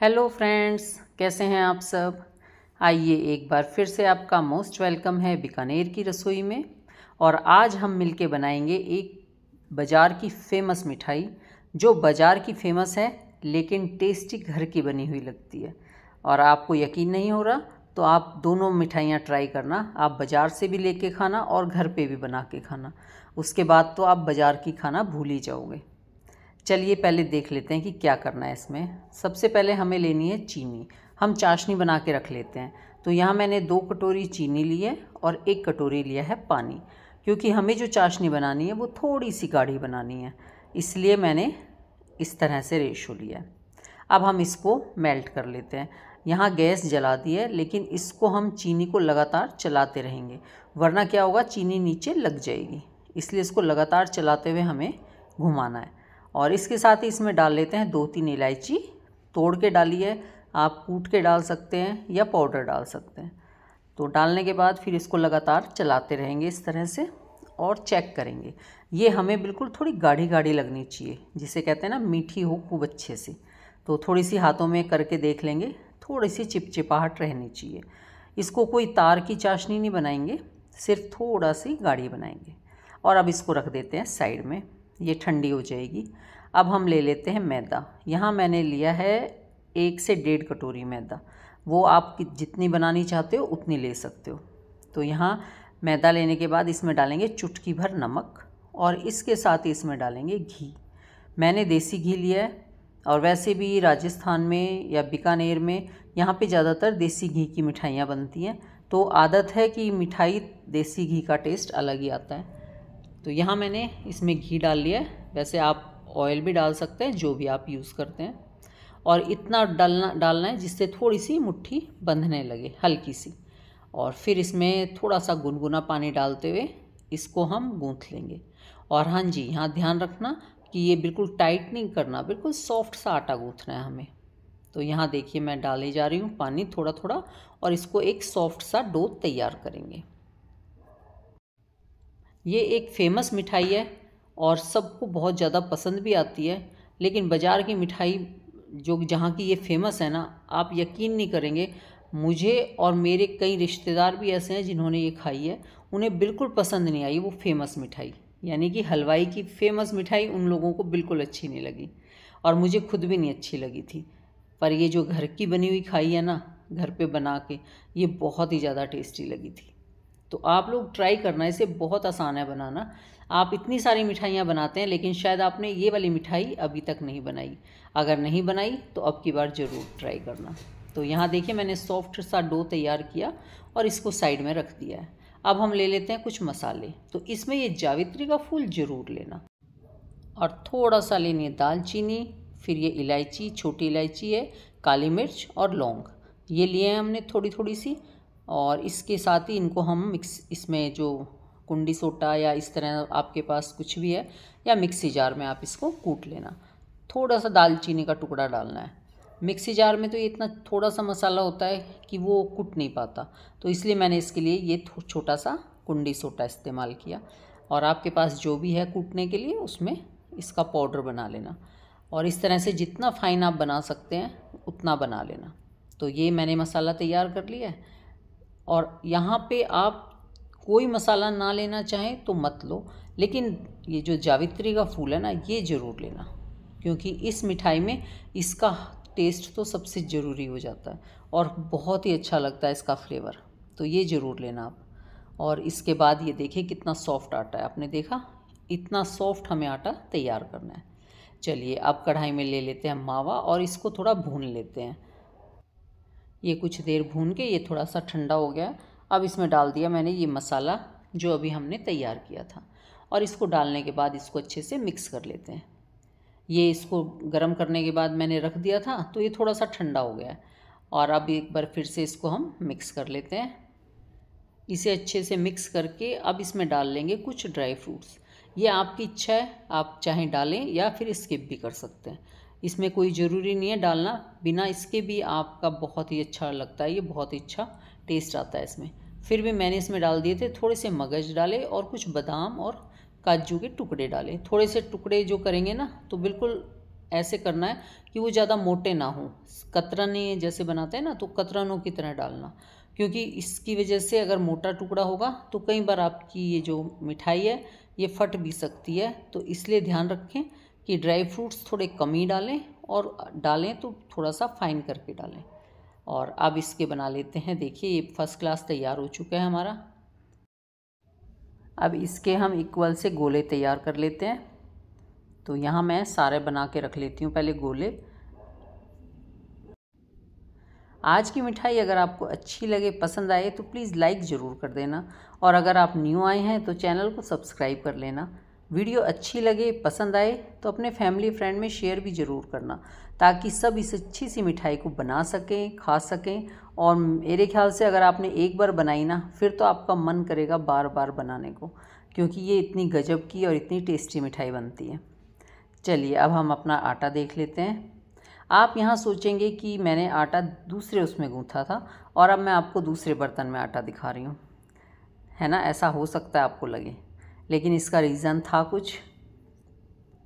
Hello friends, कैसे हैं आप सब। आइए एक बार फिर से आपका मोस्ट वेलकम है बीकानेर की रसोई में। और आज हम मिलके बनाएंगे एक बाज़ार की फ़ेमस मिठाई, जो बाज़ार की फ़ेमस है लेकिन टेस्टी घर की बनी हुई लगती है। और आपको यकीन नहीं हो रहा तो आप दोनों मिठाइयाँ ट्राई करना। आप बाज़ार से भी लेके खाना और घर पे भी बना के खाना, उसके बाद तो आप बाज़ार की खाना भूल ही जाओगे। चलिए पहले देख लेते हैं कि क्या करना है इसमें। सबसे पहले हमें लेनी है चीनी। हम चाशनी बना के रख लेते हैं। तो यहाँ मैंने 2 कटोरी चीनी ली है और 1 कटोरी लिया है पानी, क्योंकि हमें जो चाशनी बनानी है वो थोड़ी सी गाढ़ी बनानी है, इसलिए मैंने इस तरह से रेशो लिया है। अब हम इसको मेल्ट कर लेते हैं। यहाँ गैस जला दी है, लेकिन इसको हम चीनी को लगातार चलाते रहेंगे, वरना क्या होगा, चीनी नीचे लग जाएगी। इसलिए इसको लगातार चलाते हुए हमें घुमाना है। और इसके साथ ही इसमें डाल लेते हैं 2-3 इलायची। तोड़ के डालिए, आप कूट के डाल सकते हैं या पाउडर डाल सकते हैं। तो डालने के बाद फिर इसको लगातार चलाते रहेंगे इस तरह से और चेक करेंगे। ये हमें बिल्कुल थोड़ी गाढ़ी गाढ़ी लगनी चाहिए, जिसे कहते हैं ना मीठी हो खूब अच्छे से। तो थोड़ी सी हाथों में करके देख लेंगे, थोड़ी सी चिपचिपाहट रहनी चाहिए। इसको कोई तार की चाशनी नहीं बनाएंगे, सिर्फ थोड़ा सी गाढ़ी बनाएंगे। और अब इसको रख देते हैं साइड में, ये ठंडी हो जाएगी। अब हम ले लेते हैं मैदा। यहाँ मैंने लिया है 1 से 1.5 कटोरी मैदा। वो आप जितनी बनानी चाहते हो उतनी ले सकते हो। तो यहाँ मैदा लेने के बाद इसमें डालेंगे चुटकी भर नमक और इसके साथ ही इसमें डालेंगे घी। मैंने देसी घी लिया है, और वैसे भी राजस्थान में या बीकानेर में यहाँ पे ज़्यादातर देसी घी की मिठाइयाँ बनती हैं, तो आदत है कि मिठाई देसी घी का टेस्ट अलग ही आता है। तो यहाँ मैंने इसमें घी डाल लिया है। वैसे आप ऑयल भी डाल सकते हैं, जो भी आप यूज़ करते हैं। और इतना डालना है जिससे थोड़ी सी मुट्ठी बंधने लगे, हल्की सी। और फिर इसमें थोड़ा सा गुनगुना पानी डालते हुए इसको हम गूँथ लेंगे। और हाँ जी, यहाँ ध्यान रखना कि ये बिल्कुल टाइट नहीं करना, बिल्कुल सॉफ्ट सा आटा गूँथना है हमें। तो यहाँ देखिए मैं डाले जा रही हूँ पानी थोड़ा थोड़ा, और इसको एक सॉफ्ट सा डो तैयार करेंगे। ये एक फ़ेमस मिठाई है और सबको बहुत ज़्यादा पसंद भी आती है। लेकिन बाज़ार की मिठाई जो जहाँ की ये फ़ेमस है ना, आप यकीन नहीं करेंगे, मुझे और मेरे कई रिश्तेदार भी ऐसे हैं जिन्होंने ये खाई है, उन्हें बिल्कुल पसंद नहीं आई वो फ़ेमस मिठाई। यानी कि हलवाई की फ़ेमस मिठाई उन लोगों को बिल्कुल अच्छी नहीं लगी, और मुझे खुद भी नहीं अच्छी लगी थी। पर ये जो घर की बनी हुई खाई है ना, घर पे बना के, ये बहुत ही ज़्यादा टेस्टी लगी थी। तो आप लोग ट्राई करना, इसे बहुत आसान है बनाना। आप इतनी सारी मिठाइयाँ बनाते हैं, लेकिन शायद आपने ये वाली मिठाई अभी तक नहीं बनाई। अगर नहीं बनाई तो अब की बार ज़रूर ट्राई करना। तो यहाँ देखिए मैंने सॉफ्ट सा डो तैयार किया और इसको साइड में रख दिया है। अब हम ले लेते हैं कुछ मसाले। तो इसमें ये जावित्री का फूल ज़रूर लेना, और थोड़ा सा लेनी है दालचीनी। फिर ये इलायची, छोटी इलायची है, काली मिर्च और लौंग, ये लिए हैं हमने थोड़ी थोड़ी सी। और इसके साथ ही इनको हम इसमें जो कुंडी सोटा या इस तरह आपके पास कुछ भी है, या मिक्सी जार में आप इसको कूट लेना। थोड़ा सा दालचीनी का टुकड़ा डालना है। मिक्सी जार में तो ये इतना थोड़ा सा मसाला होता है कि वो कूट नहीं पाता, तो इसलिए मैंने इसके लिए ये छोटा सा कुंडी सोटा इस्तेमाल किया। और आपके पास जो भी है कूटने के लिए, उसमें इसका पाउडर बना लेना। और इस तरह से जितना फाइन आप बना सकते हैं उतना बना लेना। तो ये मैंने मसाला तैयार कर लिया है। और यहाँ पे आप कोई मसाला ना लेना चाहें तो मत लो, लेकिन ये जो जावित्री का फूल है ना, ये ज़रूर लेना, क्योंकि इस मिठाई में इसका टेस्ट तो सबसे ज़रूरी हो जाता है और बहुत ही अच्छा लगता है इसका फ्लेवर। तो ये ज़रूर लेना आप। और इसके बाद ये देखिए कितना सॉफ्ट आटा है, आपने देखा, इतना सॉफ्ट हमें आटा तैयार करना है। चलिए अब कढ़ाई में ले लेते हैं मावा और इसको थोड़ा भून लेते हैं। ये कुछ देर भून के ये थोड़ा सा ठंडा हो गया। अब इसमें डाल दिया मैंने ये मसाला जो अभी हमने तैयार किया था, और इसको डालने के बाद इसको अच्छे से मिक्स कर लेते हैं। ये इसको गर्म करने के बाद मैंने रख दिया था, तो ये थोड़ा सा ठंडा हो गया है। और अब एक बार फिर से इसको हम मिक्स कर लेते हैं। इसे अच्छे से मिक्स करके अब इसमें डाल लेंगे कुछ ड्राई फ्रूट्स। ये आपकी इच्छा है, आप चाहें डालें या फिर स्किप भी कर सकते हैं। इसमें कोई ज़रूरी नहीं है डालना, बिना इसके भी आपका बहुत ही अच्छा लगता है, ये बहुत ही अच्छा टेस्ट आता है इसमें। फिर भी मैंने इसमें डाल दिए थे, थोड़े से मगज डाले और कुछ बादाम और काजू के टुकड़े डाले। थोड़े से टुकड़े जो करेंगे ना, तो बिल्कुल ऐसे करना है कि वो ज़्यादा मोटे ना हो। कतरने जैसे बनाते हैं ना, तो कतरनों की तरह डालना, क्योंकि इसकी वजह से अगर मोटा टुकड़ा होगा तो कई बार आपकी ये जो मिठाई है ये फट भी सकती है। तो इसलिए ध्यान रखें कि ड्राई फ्रूट्स थोड़े कम ही डालें, और डालें तो थोड़ा सा फाइन करके डालें। और अब इसके बना लेते हैं। देखिए ये फर्स्ट क्लास तैयार हो चुका है हमारा। अब इसके हम इक्वल से गोले तैयार कर लेते हैं। तो यहाँ मैं सारे बना के रख लेती हूँ पहले गोले। आज की मिठाई अगर आपको अच्छी लगे, पसंद आए, तो प्लीज़ लाइक ज़रूर कर देना, और अगर आप न्यू आए हैं तो चैनल को सब्सक्राइब कर लेना। वीडियो अच्छी लगे, पसंद आए तो अपने फैमिली फ्रेंड में शेयर भी ज़रूर करना, ताकि सब इस अच्छी सी मिठाई को बना सकें, खा सकें। और मेरे ख्याल से अगर आपने एक बार बनाई ना, फिर तो आपका मन करेगा बार बार बनाने को, क्योंकि ये इतनी गजब की और इतनी टेस्टी मिठाई बनती है। चलिए अब हम अपना आटा देख लेते हैं। आप यहाँ सोचेंगे कि मैंने आटा दूसरे उसमें गूँथा था और अब मैं आपको दूसरे बर्तन में आटा दिखा रही हूँ, है ना। ऐसा हो सकता है आपको लगे, लेकिन इसका रीज़न था कुछ,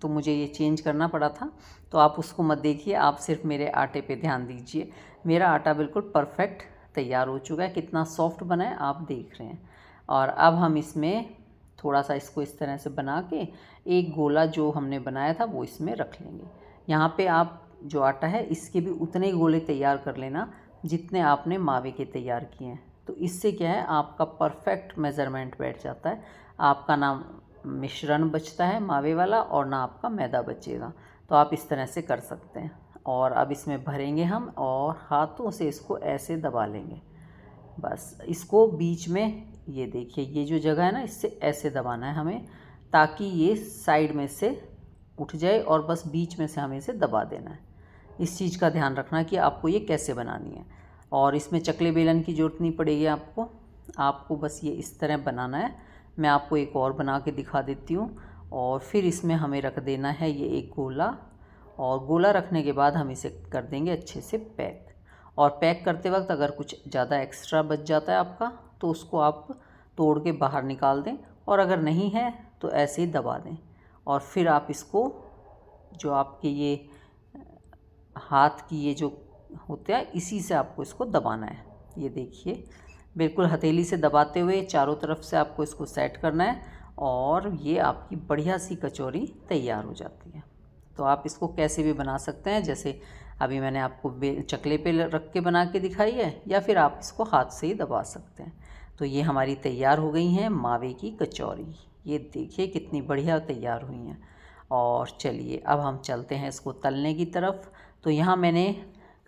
तो मुझे ये चेंज करना पड़ा था। तो आप उसको मत देखिए, आप सिर्फ मेरे आटे पे ध्यान दीजिए। मेरा आटा बिल्कुल परफेक्ट तैयार हो चुका है, कितना सॉफ्ट बना है आप देख रहे हैं। और अब हम इसमें थोड़ा सा इसको इस तरह से बना के एक गोला जो हमने बनाया था वो इसमें रख लेंगे। यहाँ पे आप जो आटा है इसके भी उतने ही गोले तैयार कर लेना जितने आपने मावे के तैयार किए हैं। तो इससे क्या है, आपका परफेक्ट मेज़रमेंट बैठ जाता है। आपका ना मिश्रण बचता है मावे वाला, और ना आपका मैदा बचेगा। तो आप इस तरह से कर सकते हैं। और अब इसमें भरेंगे हम, और हाथों से इसको ऐसे दबा लेंगे। बस इसको बीच में, ये देखिए ये जो जगह है ना, इससे ऐसे दबाना है हमें, ताकि ये साइड में से उठ जाए, और बस बीच में से हमें इसे दबा देना है। इस चीज़ का ध्यान रखना कि आपको ये कैसे बनानी है। और इसमें चकले बेलन की ज़रूरत नहीं पड़ेगी आपको बस ये इस तरह बनाना है। मैं आपको एक और बना के दिखा देती हूँ। और फिर इसमें हमें रख देना है ये एक गोला, और गोला रखने के बाद हम इसे कर देंगे अच्छे से पैक। और पैक करते वक्त अगर कुछ ज़्यादा एक्स्ट्रा बच जाता है आपका, तो उसको आप तोड़ के बाहर निकाल दें, और अगर नहीं है तो ऐसे ही दबा दें। और फिर आप इसको, जो आपके ये हाथ की ये जो होता है, इसी से आपको इसको दबाना है। ये देखिए बिल्कुल हथेली से दबाते हुए चारों तरफ से आपको इसको सेट करना है, और ये आपकी बढ़िया सी कचौरी तैयार हो जाती है। तो आप इसको कैसे भी बना सकते हैं, जैसे अभी मैंने आपको चकले पे रख के बना के दिखाई है, या फिर आप इसको हाथ से ही दबा सकते हैं। तो ये हमारी तैयार हो गई हैं मावे की कचौरी। ये देखिए कितनी बढ़िया तैयार हुई हैं। और चलिए अब हम चलते हैं इसको तलने की तरफ। तो यहाँ मैंने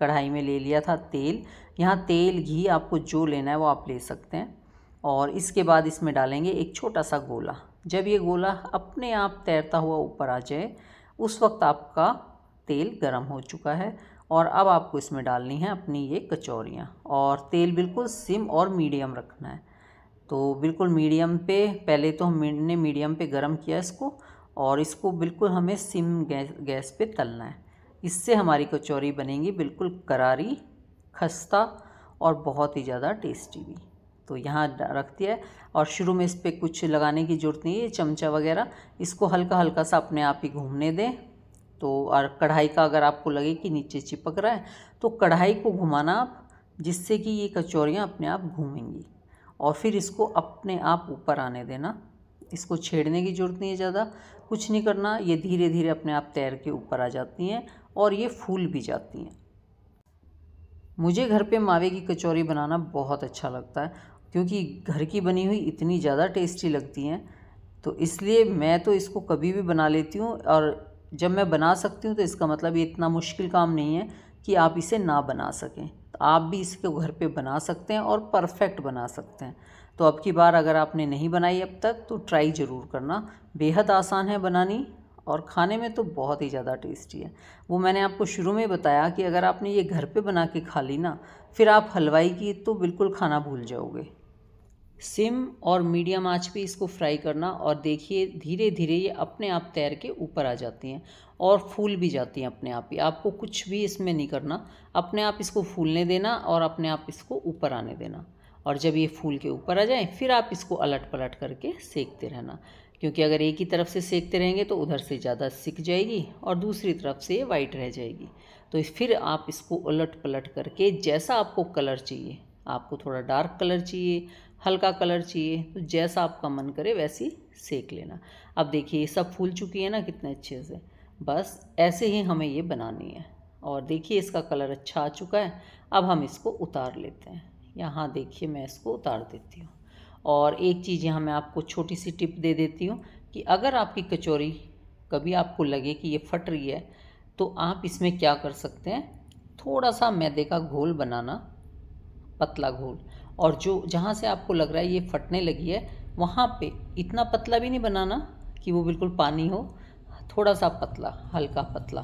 कढ़ाई में ले लिया था तेल। यहाँ तेल घी आपको जो लेना है वो आप ले सकते हैं। और इसके बाद इसमें डालेंगे एक छोटा सा गोला। जब ये गोला अपने आप तैरता हुआ ऊपर आ जाए, उस वक्त आपका तेल गर्म हो चुका है। और अब आपको इसमें डालनी है अपनी ये कचौरियाँ, और तेल बिल्कुल सिम और मीडियम रखना है। तो बिल्कुल मीडियम पे, पहले तो हमने मीडियम पे गरम किया इसको, और इसको बिल्कुल हमें सिम गैस पे तलना है। इससे हमारी कचौरी बनेगी बिल्कुल करारी, खस्ता और बहुत ही ज़्यादा टेस्टी भी। तो यहाँ रख दिया है, और शुरू में इस पर कुछ लगाने की ज़रूरत नहीं है, चमचा वगैरह। इसको हल्का हल्का सा अपने आप ही घूमने दें। तो और कढ़ाई का अगर आपको लगे कि नीचे चिपक रहा है, तो कढ़ाई को घुमाना आप, जिससे कि ये कचौरियाँ अपने आप घूमेंगी। और फिर इसको अपने आप ऊपर आने देना। इसको छेड़ने की ज़रूरत नहीं है, ज़्यादा कुछ नहीं करना। ये धीरे धीरे अपने आप तैर के ऊपर आ जाती हैं, और ये फूल भी जाती हैं। मुझे घर पे मावे की कचौरी बनाना बहुत अच्छा लगता है, क्योंकि घर की बनी हुई इतनी ज़्यादा टेस्टी लगती हैं। तो इसलिए मैं तो इसको कभी भी बना लेती हूँ, और जब मैं बना सकती हूँ तो इसका मतलब ये इतना मुश्किल काम नहीं है कि आप इसे ना बना सकें। तो आप भी इसको घर पे बना सकते हैं, और परफेक्ट बना सकते हैं। तो अब की बार अगर आपने नहीं बनाई अब तक, तो ट्राई ज़रूर करना। बेहद आसान है बनानी, और खाने में तो बहुत ही ज़्यादा टेस्टी है। वो मैंने आपको शुरू में बताया कि अगर आपने ये घर पे बना के खा ली ना, फिर आप हलवाई की तो बिल्कुल खाना भूल जाओगे। सिम और मीडियम आंच पे इसको फ्राई करना, और देखिए धीरे धीरे ये अपने आप तैर के ऊपर आ जाती हैं, और फूल भी जाती हैं अपने आप ही। आपको कुछ भी इसमें नहीं करना, अपने आप इसको फूलने देना, और अपने आप इसको ऊपर आने देना। और जब ये फूल के ऊपर आ जाए, फिर आप इसको अलट पलट करके सेकते रहना। क्योंकि अगर एक ही तरफ से सेकते रहेंगे तो उधर से ज़्यादा सिक जाएगी और दूसरी तरफ से ये वाइट रह जाएगी। तो फिर आप इसको उलट पलट करके जैसा आपको कलर चाहिए, आपको थोड़ा डार्क कलर चाहिए, हल्का कलर चाहिए, तो जैसा आपका मन करे वैसी सेक लेना। अब देखिए ये सब फूल चुकी है ना कितने अच्छे से। बस ऐसे ही हमें ये बनानी है। और देखिए इसका कलर अच्छा आ चुका है। अब हम इसको उतार लेते हैं। यहाँ देखिए मैं इसको उतार देती हूँ। और एक चीज़ यहाँ मैं आपको छोटी सी टिप दे देती हूँ कि अगर आपकी कचौरी कभी आपको लगे कि ये फट रही है तो आप इसमें क्या कर सकते हैं, थोड़ा सा मैदे का घोल बनाना, पतला घोल, और जो जहाँ से आपको लग रहा है ये फटने लगी है वहाँ पे इतना पतला भी नहीं बनाना कि वो बिल्कुल पानी हो, थोड़ा सा पतला, हल्का पतला।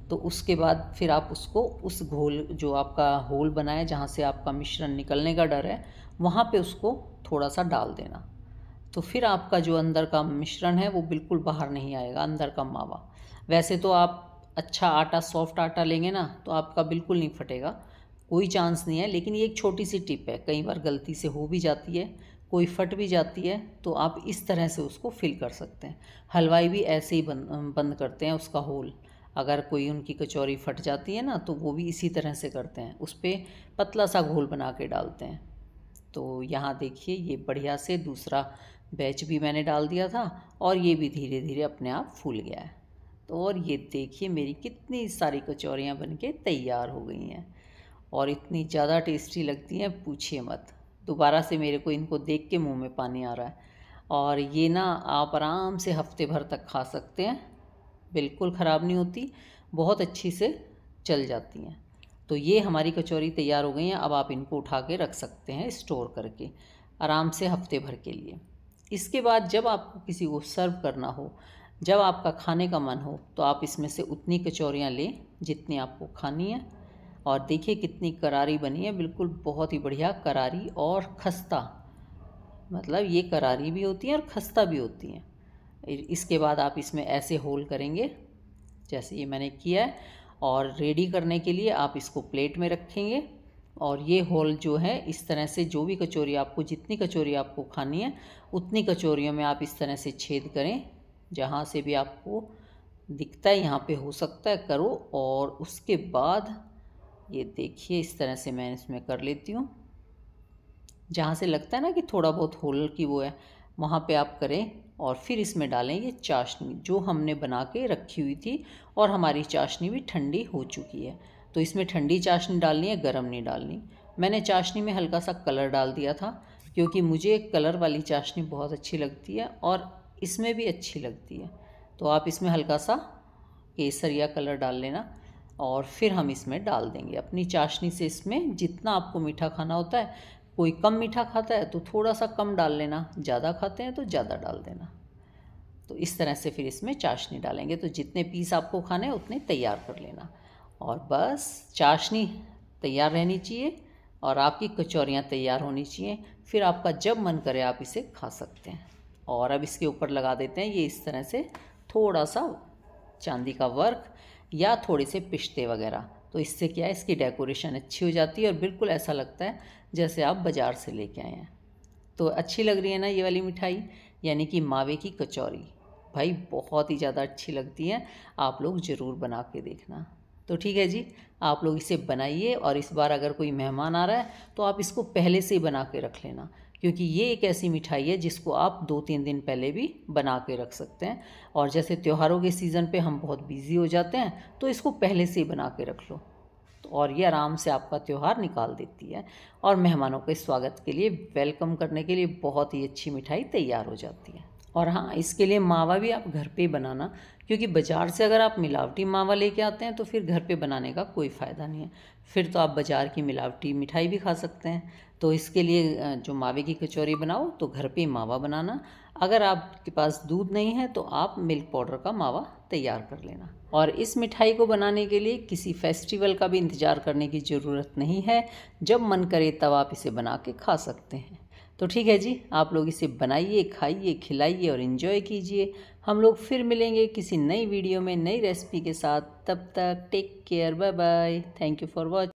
तो उसके बाद फिर आप उसको उस घोल जो आपका होल बना है जहाँ से आपका मिश्रण निकलने का डर है वहाँ पे उसको थोड़ा सा डाल देना। तो फिर आपका जो अंदर का मिश्रण है वो बिल्कुल बाहर नहीं आएगा, अंदर का मावा। वैसे तो आप अच्छा आटा, सॉफ्ट आटा लेंगे ना तो आपका बिल्कुल नहीं फटेगा, कोई चांस नहीं है। लेकिन ये एक छोटी सी टिप है, कई बार गलती से हो भी जाती है, कोई फट भी जाती है, तो आप इस तरह से उसको फिल कर सकते हैं। हलवाई भी ऐसे ही बंद करते हैं उसका होल। अगर कोई उनकी कचौरी फट जाती है ना तो वो भी इसी तरह से करते हैं, उस पर पतला सा घोल बना के डालते हैं। तो यहाँ देखिए ये बढ़िया से दूसरा बैच भी मैंने डाल दिया था और ये भी धीरे धीरे अपने आप फूल गया है। तो और ये देखिए मेरी कितनी सारी कचौरियाँ बनके तैयार हो गई हैं और इतनी ज़्यादा टेस्टी लगती हैं, पूछिए मत। दोबारा से मेरे को इनको देख के मुंह में पानी आ रहा है। और ये ना आप आराम से हफ्ते भर तक खा सकते हैं, बिल्कुल ख़राब नहीं होती, बहुत अच्छी से चल जाती हैं। तो ये हमारी कचौरी तैयार हो गई हैं। अब आप इनको उठा के रख सकते हैं स्टोर करके आराम से हफ्ते भर के लिए। इसके बाद जब आपको किसी को सर्व करना हो, जब आपका खाने का मन हो, तो आप इसमें से उतनी कचौरियाँ लें जितनी आपको खानी है। और देखिए कितनी करारी बनी है, बिल्कुल बहुत ही बढ़िया करारी और खस्ता, मतलब ये करारी भी होती हैं और खस्ता भी होती हैं। इसके बाद आप इसमें ऐसे होल करेंगे जैसे ये मैंने किया है और रेडी करने के लिए आप इसको प्लेट में रखेंगे। और ये होल जो है इस तरह से, जो भी कचौरी आपको, जितनी कचौरी आपको खानी है उतनी कचौरियों में आप इस तरह से छेद करें, जहाँ से भी आपको दिखता है यहाँ पे हो सकता है करो। और उसके बाद ये देखिए इस तरह से मैं इसमें कर लेती हूँ, जहाँ से लगता है ना कि थोड़ा बहुत होल की वो है वहाँ पे आप करें। और फिर इसमें डालें ये चाशनी जो हमने बना के रखी हुई थी, और हमारी चाशनी भी ठंडी हो चुकी है। तो इसमें ठंडी चाशनी डालनी है, गर्म नहीं डालनी। मैंने चाशनी में हल्का सा कलर डाल दिया था क्योंकि मुझे कलर वाली चाशनी बहुत अच्छी लगती है और इसमें भी अच्छी लगती है। तो आप इसमें हल्का सा केसरिया कलर डाल लेना और फिर हम इसमें डाल देंगे अपनी चाशनी से। इसमें जितना आपको मीठा खाना होता है, कोई कम मीठा खाता है तो थोड़ा सा कम डाल लेना, ज़्यादा खाते हैं तो ज़्यादा डाल देना। तो इस तरह से फिर इसमें चाशनी डालेंगे, तो जितने पीस आपको खाने हैं उतने तैयार कर लेना। और बस चाशनी तैयार रहनी चाहिए और आपकी कचौरियाँ तैयार होनी चाहिए। फिर आपका जब मन करे आप इसे खा सकते हैं। और अब इसके ऊपर लगा देते हैं ये इस तरह से थोड़ा सा चांदी का वर्क या थोड़े से पिस्ते वगैरह। तो इससे क्या है, इसकी डेकोरेशन अच्छी हो जाती है और बिल्कुल ऐसा लगता है जैसे आप बाज़ार से लेके आए हैं। तो अच्छी लग रही है ना ये वाली मिठाई, यानी कि मावे की कचौरी। भाई बहुत ही ज़्यादा अच्छी लगती है, आप लोग ज़रूर बना के देखना। तो ठीक है जी, आप लोग इसे बनाइए। और इस बार अगर कोई मेहमान आ रहा है तो आप इसको पहले से ही बना के रख लेना, क्योंकि ये एक ऐसी मिठाई है जिसको आप 2-3 दिन पहले भी बना के रख सकते हैं। और जैसे त्योहारों के सीज़न पे हम बहुत बिजी हो जाते हैं तो इसको पहले से ही बना के रख लो, तो और ये आराम से आपका त्यौहार निकाल देती है। और मेहमानों के स्वागत के लिए, वेलकम करने के लिए बहुत ही अच्छी मिठाई तैयार हो जाती है। और हाँ, इसके लिए मावा भी आप घर पे ही बनाना, क्योंकि बाज़ार से अगर आप मिलावटी मावा लेके आते हैं तो फिर घर पे बनाने का कोई फ़ायदा नहीं है। फिर तो आप बाज़ार की मिलावटी मिठाई भी खा सकते हैं। तो इसके लिए जो मावे की कचौरी बनाओ तो घर पे ही मावा बनाना। अगर आपके पास दूध नहीं है तो आप मिल्क पाउडर का मावा तैयार कर लेना। और इस मिठाई को बनाने के लिए किसी फेस्टिवल का भी इंतज़ार करने की ज़रूरत नहीं है, जब मन करे तब आप इसे बना के खा सकते हैं। तो ठीक है जी, आप लोग इसे बनाइए, खाइए, खिलाइए और इन्जॉय कीजिए। हम लोग फिर मिलेंगे किसी नई वीडियो में नई रेसिपी के साथ। तब तक take care, bye bye, thank you for watching.